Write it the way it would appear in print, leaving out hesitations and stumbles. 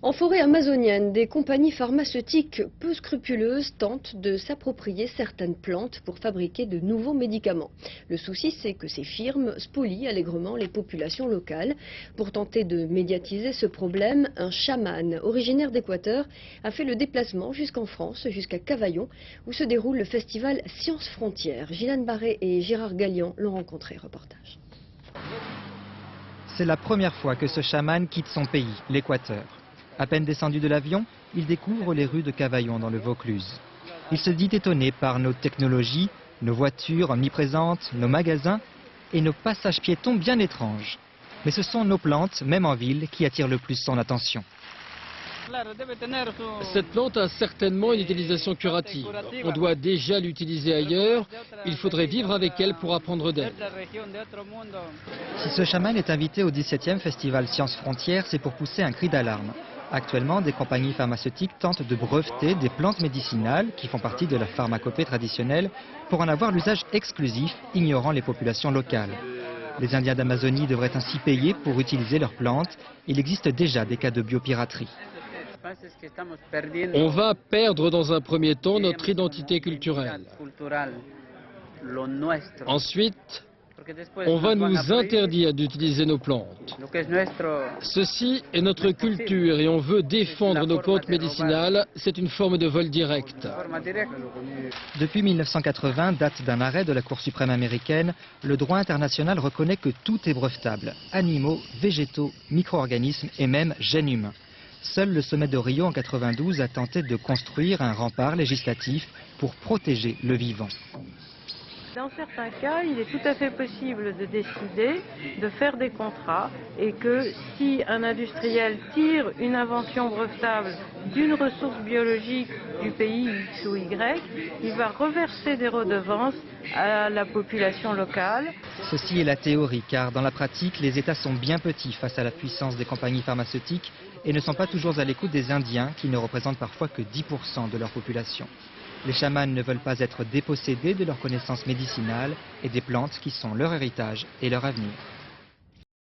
En forêt amazonienne, des compagnies pharmaceutiques peu scrupuleuses tentent de s'approprier certaines plantes pour fabriquer de nouveaux médicaments. Le souci, c'est que ces firmes spolient allègrement les populations locales. Pour tenter de médiatiser ce problème, un chaman originaire d'Équateur a fait le déplacement jusqu'en France, jusqu'à Cavaillon, où se déroule le festival Sciences Frontières. Gilane Barré et Gérard Gallian l'ont rencontré. Reportage. C'est la première fois que ce chaman quitte son pays, l'Équateur. À peine descendu de l'avion, il découvre les rues de Cavaillon dans le Vaucluse. Il se dit étonné par nos technologies, nos voitures omniprésentes, nos magasins et nos passages piétons bien étranges. Mais ce sont nos plantes, même en ville, qui attirent le plus son attention. Cette plante a certainement une utilisation curative. On doit déjà l'utiliser ailleurs. Il faudrait vivre avec elle pour apprendre d'elle. Si ce chaman est invité au 17e Festival Sciences Frontières, c'est pour pousser un cri d'alarme. Actuellement, des compagnies pharmaceutiques tentent de breveter des plantes médicinales qui font partie de la pharmacopée traditionnelle pour en avoir l'usage exclusif, ignorant les populations locales. Les Indiens d'Amazonie devraient ainsi payer pour utiliser leurs plantes. Il existe déjà des cas de biopiraterie. On va perdre dans un premier temps notre identité culturelle. Ensuite, on va nous interdire d'utiliser nos plantes. Ceci est notre culture et on veut défendre nos plantes médicinales. C'est une forme de vol direct. Depuis 1980, date d'un arrêt de la Cour suprême américaine, le droit international reconnaît que tout est brevetable. Animaux, végétaux, micro-organismes et même gènes humains. Seul le sommet de Rio en 92 a tenté de construire un rempart législatif pour protéger le vivant. Dans certains cas, il est tout à fait possible de décider de faire des contrats et que si un industriel tire une invention brevetable d'une ressource biologique du pays X ou Y, il va reverser des redevances à la population locale. Ceci est la théorie, car dans la pratique, les États sont bien petits face à la puissance des compagnies pharmaceutiques et ne sont pas toujours à l'écoute des Indiens qui ne représentent parfois que 10% de leur population. Les chamans ne veulent pas être dépossédés de leurs connaissances médicinales et des plantes qui sont leur héritage et leur avenir.